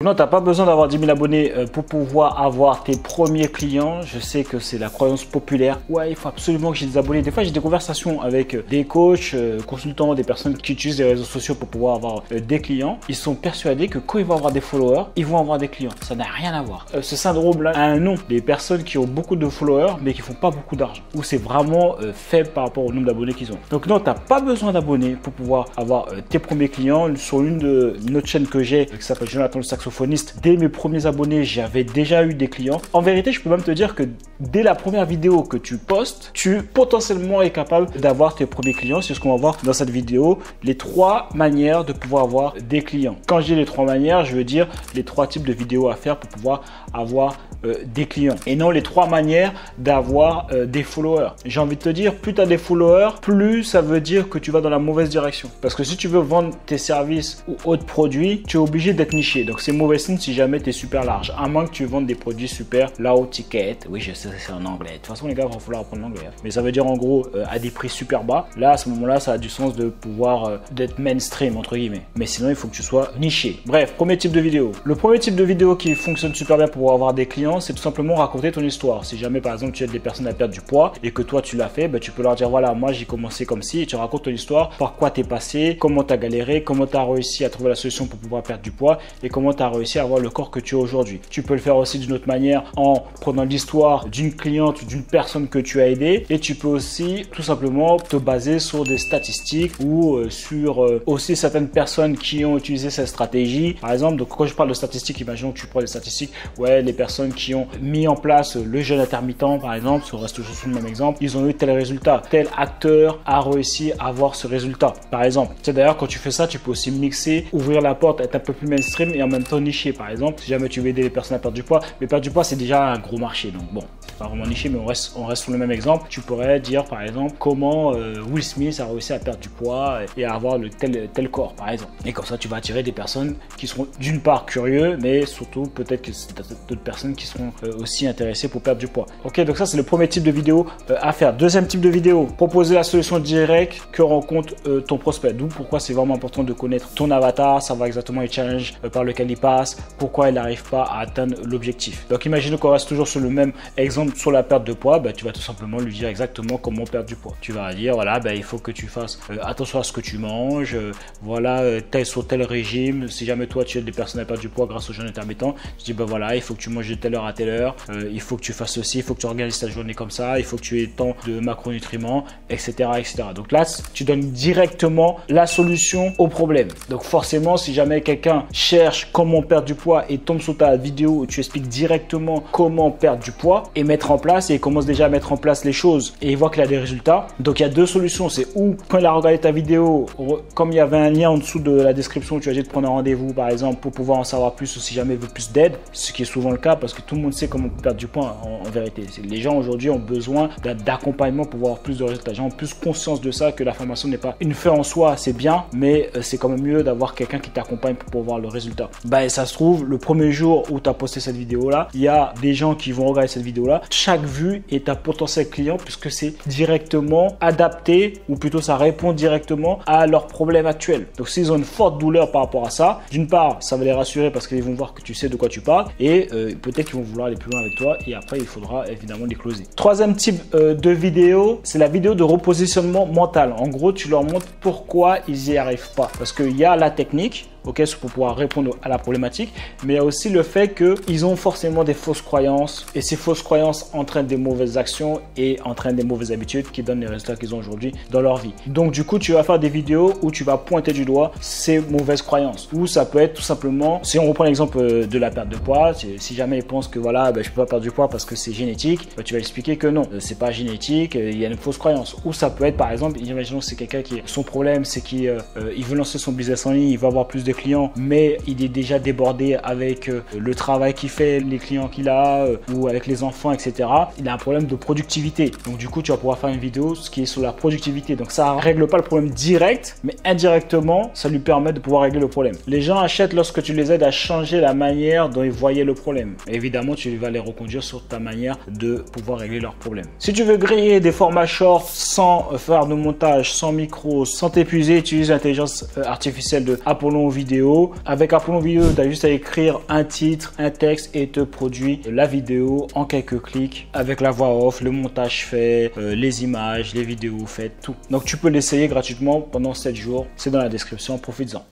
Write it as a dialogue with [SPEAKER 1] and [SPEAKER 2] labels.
[SPEAKER 1] Non, tu n'as pas besoin d'avoir 10 000 abonnés pour pouvoir avoir tes premiers clients. Je sais que c'est la croyance populaire. Ouais, il faut absolument que j'ai des abonnés. Des fois, j'ai des conversations avec des coachs, consultants, des personnes qui utilisent les réseaux sociaux pour pouvoir avoir des clients. Ils sont persuadés que quand ils vont avoir des followers, ils vont avoir des clients. Ça n'a rien à voir. Ce syndrome-là a un nom. Des personnes qui ont beaucoup de followers, mais qui font pas beaucoup d'argent. Ou c'est vraiment faible par rapport au nombre d'abonnés qu'ils ont. Donc non, tu n'as pas besoin d'abonnés pour pouvoir avoir tes premiers clients. Sur une autre chaîne que j'ai, qui s'appelle Jonathan le saxophoniste, dès mes premiers abonnés, j'avais déjà eu des clients. En vérité, je peux même te dire que dès la première vidéo que tu postes, tu potentiellement es capable d'avoir tes premiers clients. C'est ce qu'on va voir dans cette vidéo, les 3 manières de pouvoir avoir des clients. Quand je dis les 3 manières, je veux dire les 3 types de vidéos à faire pour pouvoir avoir des clients et non les 3 manières d'avoir des followers. J'ai envie de te dire, plus tu as des followers, plus ça veut dire que tu vas dans la mauvaise direction. Parce que si tu veux vendre tes services ou autres produits, tu es obligé d'être niché. Donc c'est mauvais signe si jamais tu es super large. À moins que tu vendes des produits super low ticket. Oui, je sais, c'est en anglais. De toute façon, les gars, il va falloir apprendre l'anglais. Mais ça veut dire en gros à des prix super bas. Là, à ce moment-là, ça a du sens de pouvoir d'être mainstream entre guillemets. Mais sinon, il faut que tu sois niché. Bref, premier type de vidéo. Le premier type de vidéo qui fonctionne super bien pour avoir des clients, c'est tout simplement raconter ton histoire. Si jamais par exemple tu aides des personnes à perdre du poids et que toi tu l'as fait, tu peux leur dire voilà, moi j'ai commencé comme ci, et tu racontes ton histoire, par quoi tu es passé, comment tu as galéré, comment tu as réussi à trouver la solution pour pouvoir perdre du poids et comment tu as réussi à avoir le corps que tu as aujourd'hui. Tu peux le faire aussi d'une autre manière en prenant l'histoire d'une cliente ou d'une personne que tu as aidée, et tu peux aussi tout simplement te baser sur des statistiques ou sur aussi certaines personnes qui ont utilisé cette stratégie. Par exemple, donc quand je parle de statistiques, imaginons que tu prends des statistiques, ouais, les personnes qui ont mis en place le jeûne intermittent par exemple, si on reste toujours sur le même exemple, ils ont eu tel résultat, tel acteur a réussi à avoir ce résultat par exemple. C'est d'ailleurs quand tu fais ça, tu peux aussi mixer, ouvrir la porte, être un peu plus mainstream et en même temps niché. Par exemple, si jamais tu veux aider les personnes à perdre du poids, mais perdre du poids c'est déjà un gros marché, donc bon, c'est pas vraiment niché, mais on reste sur le même exemple. Tu pourrais dire par exemple comment Will Smith a réussi à perdre du poids et à avoir le tel corps par exemple, et comme ça tu vas attirer des personnes qui seront d'une part curieux, mais surtout peut-être que c'est d'autres personnes qui seront aussi intéressées pour perdre du poids. Ok, donc ça c'est le premier type de vidéo à faire. Deuxième type de vidéo, proposer la solution directe que rencontre ton prospect. D'où pourquoi c'est vraiment important de connaître ton avatar, savoir exactement les challenges par lesquels il passe, pourquoi il n'arrive pas à atteindre l'objectif. Donc imaginez qu'on reste toujours sur le même exemple sur la perte de poids, tu vas tout simplement lui dire exactement comment perdre du poids. Tu vas dire voilà, il faut que tu fasses attention à ce que tu manges, voilà, tel sur tel régime. Si jamais toi tu aides des personnes à perdre du poids grâce au jeûne intermittent, tu dis voilà, il faut que tu manges de telle heure à telle heure, il faut que tu fasses ceci, il faut que tu organises ta journée comme ça, il faut que tu aies tant de macronutriments, etc., etc. Donc là, tu donnes directement la solution au problème. Donc forcément, si jamais quelqu'un cherche comment perdre du poids et tombe sur ta vidéo où tu expliques directement comment perdre du poids et mettre en place, et il commence déjà à mettre en place les choses et il voit qu'il a des résultats. Donc il y a 2 solutions. C'est ou quand il a regardé ta vidéo, comme il y avait un lien en dessous de la description, tu as dit de prendre un rendez-vous par exemple pour pouvoir en savoir plus, ou si jamais il veut plus d'aide, ce qui est souvent le cas parce que tout le monde sait comment perdre du poids en vérité. Les gens aujourd'hui ont besoin d'accompagnement pour avoir plus de résultats. Les gens ont plus conscience de ça, que la formation n'est pas une fin en soi, c'est bien, mais c'est quand même mieux d'avoir quelqu'un qui t'accompagne pour avoir le résultat. Et ça se trouve, le premier jour où tu as posté cette vidéo là, il y a des gens qui vont regarder cette vidéo là. Chaque vue est un potentiel client puisque c'est directement adapté, ou plutôt ça répond directement à leurs problèmes actuels. Donc s'ils ont une forte douleur par rapport à ça, d'une part ça va les rassurer parce qu'ils vont voir que tu sais de quoi tu parles, et peut-être qu'ils vont vouloir aller plus loin avec toi, et après il faudra évidemment les closer. Troisième type de vidéo, c'est la vidéo de repositionnement mental. En gros, tu leur montres pourquoi ils n'y arrivent pas, parce qu'il y a la technique, ok, pour pouvoir répondre à la problématique, mais il y a aussi le fait qu'ils ont forcément des fausses croyances, et ces fausses croyances entraînent des mauvaises actions et entraînent des mauvaises habitudes qui donnent les résultats qu'ils ont aujourd'hui dans leur vie. Donc du coup, tu vas faire des vidéos où tu vas pointer du doigt ces mauvaises croyances, ou ça peut être tout simplement, si on reprend l'exemple de la perte de poids, si jamais ils pensent que voilà, je peux pas perdre du poids parce que c'est génétique, tu vas expliquer que non, c'est pas génétique, il y a une fausse croyance. Ou ça peut être par exemple, imaginons que c'est quelqu'un qui, son problème c'est qu'il veut lancer son business en ligne, il va avoir plus de clients, mais il est déjà débordé avec le travail qu'il fait, les clients qu'il a, ou avec les enfants, etc. Il a un problème de productivité. Donc du coup, tu vas pouvoir faire une vidéo qui est sur la productivité. Donc ça ne règle pas le problème direct, mais indirectement, ça lui permet de pouvoir régler le problème. Les gens achètent lorsque tu les aides à changer la manière dont ils voyaient le problème. Évidemment, tu vas les reconduire sur ta manière de pouvoir régler leurs problèmes. Si tu veux créer des formats short sans faire de montage, sans micro, sans t'épuiser, utilise l'intelligence artificielle de Apollon Vidéo vidéo. Avec Apollo Vidéo, tu as juste à écrire un titre, un texte et te produit la vidéo en quelques clics avec la voix off, le montage fait, les images, les vidéos faites, tout. Donc tu peux l'essayer gratuitement pendant 7 jours. C'est dans la description, profites-en.